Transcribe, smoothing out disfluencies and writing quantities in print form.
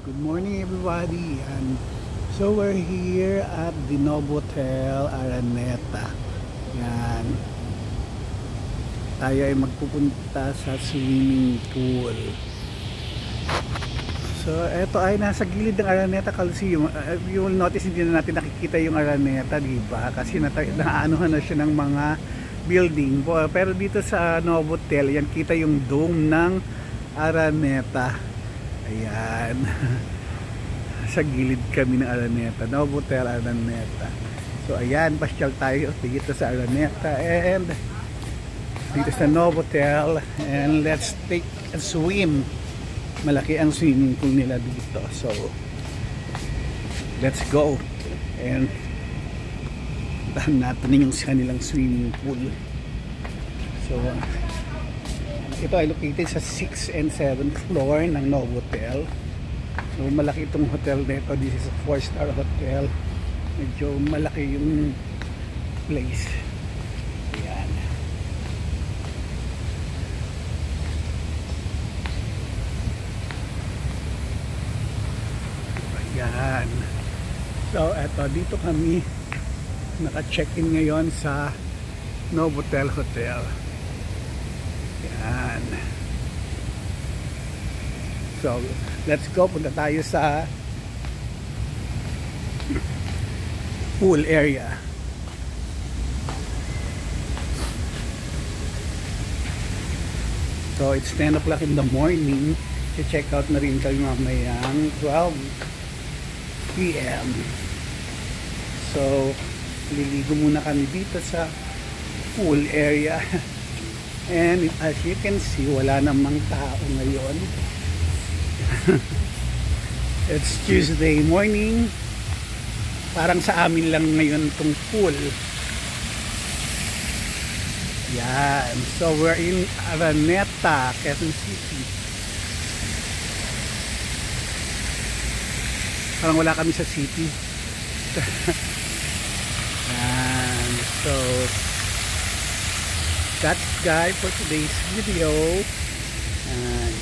Good morning everybody, and so we're here at the Novotel Araneta. Yan. Tayo ay magpupunta sa swimming pool. So eto ay nasa gilid ng Araneta Coliseum. You will notice hindi na natin nakikita yung Araneta, diba? Kasi naanuhan na siya ng mga building. Pero dito sa Novotel, yan kita yung dome ng Araneta. Ayan. Sa gilid kami ng Araneta, Novotel Araneta. So ayan, pasyal tayo dito sa Araneta and dito sa Novotel, and let's take a swim. Malaki ang swimming pool nila dito. So let's go and tahan natin yung kanilang swimming pool. So ito ay located sa 6th and 7th floor ng Novotel. So malaki itong hotel nito. This is a 4-star hotel. Medyo malaki yung place. Ayan. Ayan. So eto, dito kami naka-check-in ngayon sa Novotel Hotel. Yan. So, let's go. Punta tayo sa pool area. So, it's 10 o'clock in the morning. Check out na rin kami mamayang 12 PM. So, liligo muna kami dito sa pool area. And as you can see, wala namang tao ngayon. It's Tuesday morning. Parang sa amin lang ngayon itong pool. Yan. So we're in Araneta, Quezon City. Parang wala kami sa city. Yan. So that's guys for today's video, and